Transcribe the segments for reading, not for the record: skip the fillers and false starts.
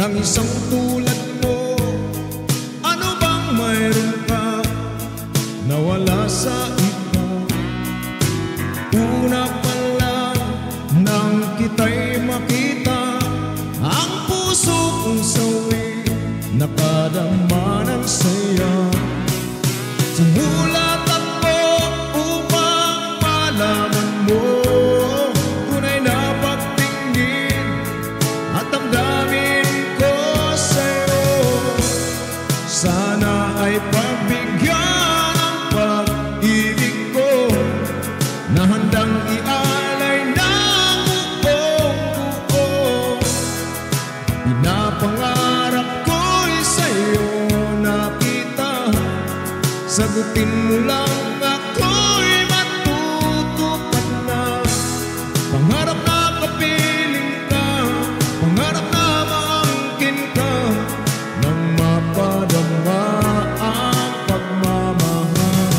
ng isang tulad mo. Ano bang mayroon ka na wala sa iba? Una pa lang nang kita'y makita, ang puso kong sawi nakadama ng saya. Sumulat ako upang malaman mo, tunay na pagtingin at damdamin ko sa'yo. Sana ay pagbigyan ng pag-ibig ko na handang ialay ng buong-buo. Pinapangarap ko'y sa'yo nakita, sagutin mo lang ako'y matutupad na. Pangarap na kapiling ka, pangarap na maangkin ka, nang mapadama ang pagmamahal.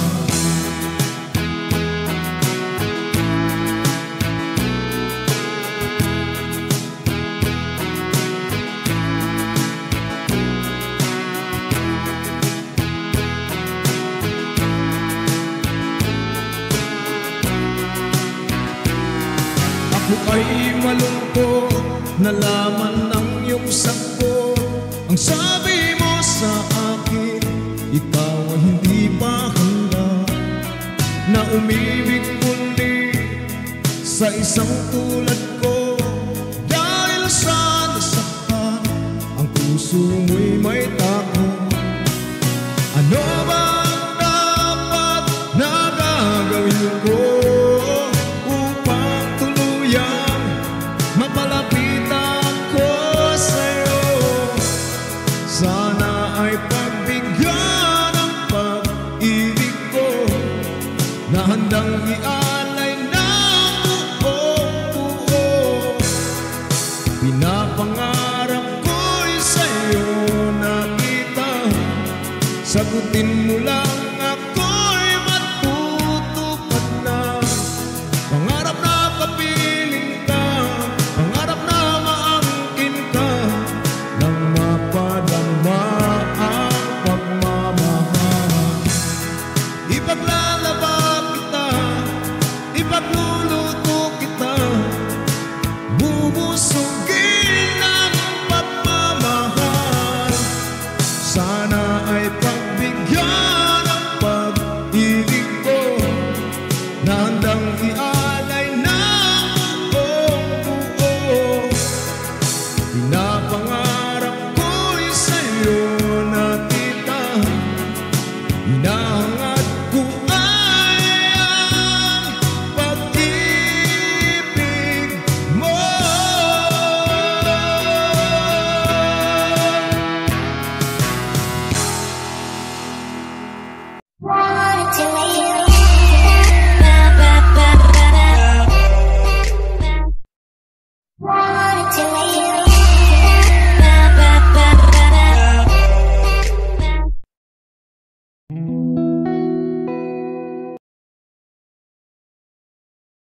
Ako ay malungkot, nalaman ng iyong sagot. Ang sabi mo sa akin, ikaw ay hindi pa handa na umibig muli sa isang tulad ko. Dahil sa nasaktan, ang puso mo'y may takot. Ano ba ang dapat na gagawin ko upang tuluyang mapalapit ako sa'yo? Sana ay pagbigyan ng pag-ibig ko na handang ialay ng buong-buo. Pinapangarap ko'y sa'yo nakita, sagutin mo lang ako'y matutupad na. Pangarap na kapiling ka, pangarap na maangkin ka, nang mapadama ang pagmamahal. Ipaglalaba kita, ipagluluto kita, bumuso